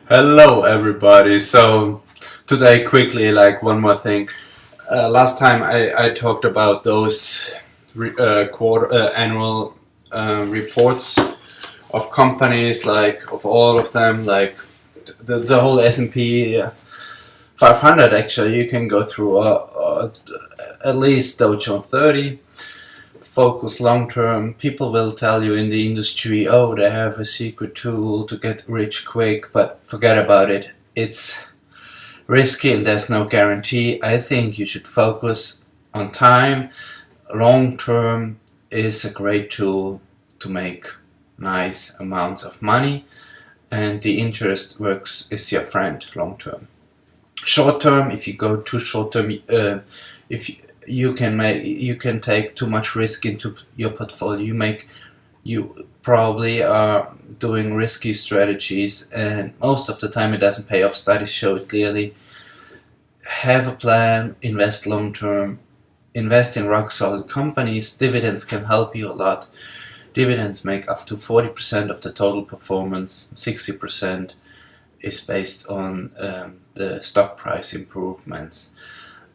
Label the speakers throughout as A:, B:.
A: Hello, everybody. So, today, quickly, like one more thing. Last time I talked about those quarter annual reports of companies, like of all of them, like the whole S&P 500. Actually, you can go through at least Dow Jones 30. Focus long term. People will tell you in the industry, oh, they have a secret tool to get rich quick, but forget about it. It's risky and there's no guarantee. I think you should focus on time. Long term is a great tool to make nice amounts of money, and the interest works is your friend long term. Short term, if you go too short term, if you can take too much risk into your portfolio. You probably are doing risky strategies, and most of the time it doesn't pay off. Studies show it clearly. Have a plan, invest long term, invest in rock solid companies. Dividends can help you a lot. Dividends make up to 40% of the total performance. 60% is based on the stock price improvements.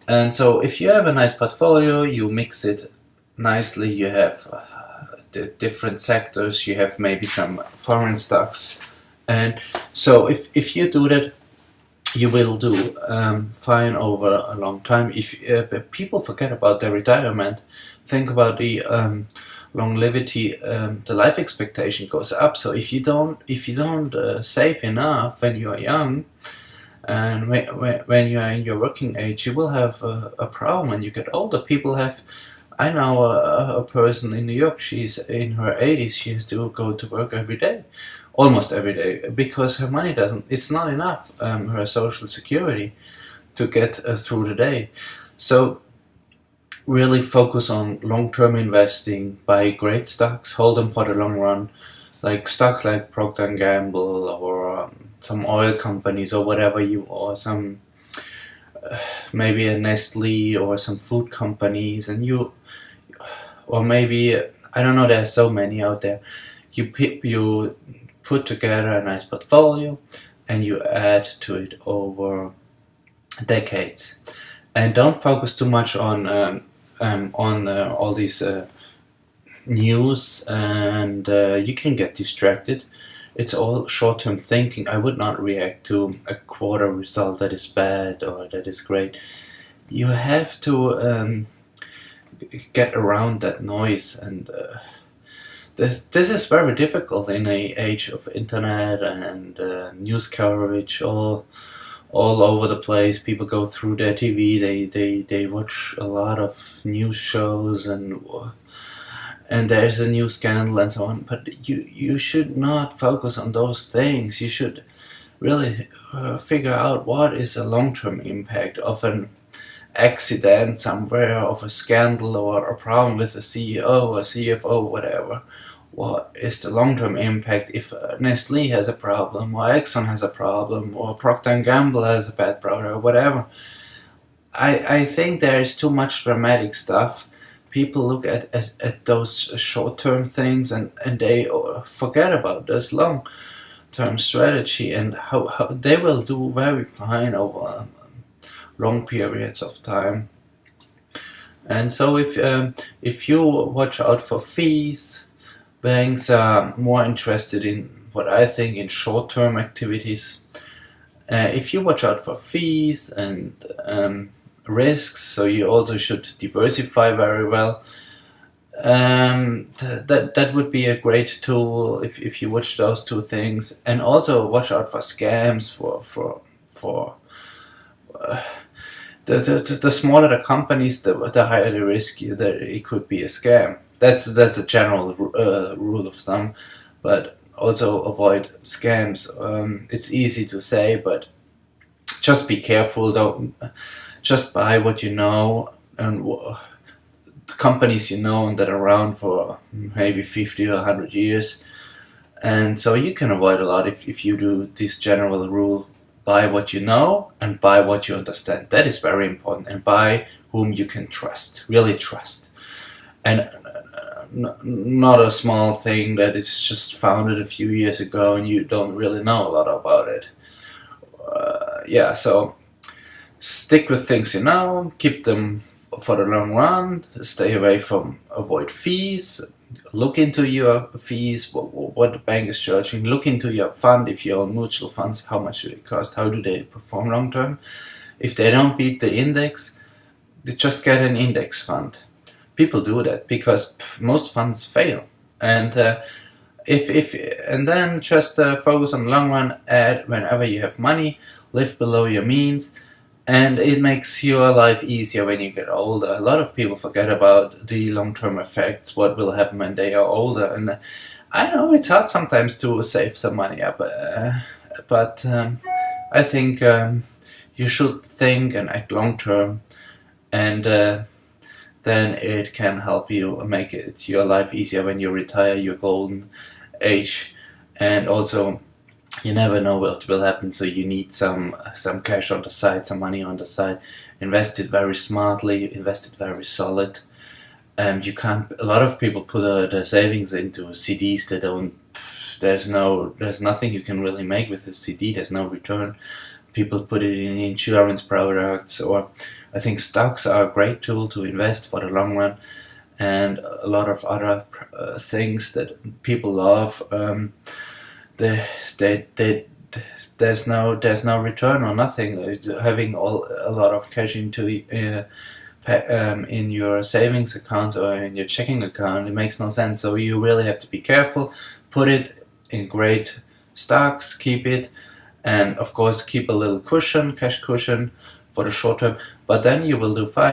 A: And so if you have a nice portfolio, you mix it nicely. You have the different sectors. You have maybe some foreign stocks. And so if you do that, you will do fine over a long time. If people forget about their retirement, think about the longevity. The life expectation goes up. So if you don't save enough when you are young, and when you are in your working age, you will have a problem when you get older. People have. I know a person in New York. She's in her 80s. She has to go to work every day, almost every day, because her money doesn't. It's not enough. Her social security to get through the day. So really focus on long-term investing. Buy great stocks. Hold them for the long run, like stocks like Procter and Gamble or some oil companies or whatever or some maybe a Nestle or some food companies, and or maybe I don't know. There's so many out there. You put together a nice portfolio, and you add to it over decades, and don't focus too much on all these news, and you can get distracted. It's all short-term thinking. I would not react to a quarter result that is bad or that is great. You have to get around that noise, and this is very difficult in a age of internet and news coverage all over the place. People go through their TV. They watch a lot of news shows, and there's a new scandal and so on. But you should not focus on those things. You should really figure out what is a long-term impact of an accident somewhere, of a scandal or a problem with a CEO or CFO, whatever. What is the long-term impact if Nestle has a problem, or Exxon has a problem, or Procter and Gamble has a bad product, or whatever? I think there is too much dramatic stuff. People look at those short-term things, and they forget about this long-term strategy, and how they will do very fine over long periods of time. And so if you watch out for fees, banks are more interested in what I think in short-term activities. If you watch out for fees and risks, so you also should diversify very well. That would be a great tool if you watch those two things, and also watch out for scams. For the smaller the companies, the higher the risk that it could be a scam. That's a general rule of thumb, but also avoid scams. It's easy to say, but just be careful. Don't just buy what you know, and companies you know and that are around for maybe 50 or 100 years. And so you can avoid a lot if you do this general rule: buy what you know and buy what you understand. That is very important, and buy whom you can trust, really trust. and not a small thing that is just founded a few years ago and you don't really know a lot about it. Yeah, so stick with things you know, keep them for the long run, stay away from, avoid fees, look into your fees, what the bank is charging, look into your fund, if you own mutual funds, how much do they cost, how do they perform long term. If they don't beat the index, they just get an index fund. People do that because most funds fail, and and then just focus on the long run. Add whenever you have money, live below your means, and it makes your life easier when you get older. A lot of people forget about the long-term effects, what will happen when they are older, and I know it's hard sometimes to save some money up, but I think you should think and act long-term, and then it can help you make it your life easier when you retire, your golden age. And also, you never know what will happen, so you need some cash on the side, some money on the side. Invest it very smartly, invest it very solid. You can't. A lot of people put their savings into CDs. They don't. There's nothing you can really make with the CD. There's no return. People put it in insurance products, or I think stocks are a great tool to invest for the long run, and a lot of other things that people love. There's no return or nothing. Having a lot of cash into in your savings accounts or in your checking account, it makes no sense. So you really have to be careful. Put it in great stocks, keep it, and of course keep a little cushion, cash cushion for the short term. But then you will do fine.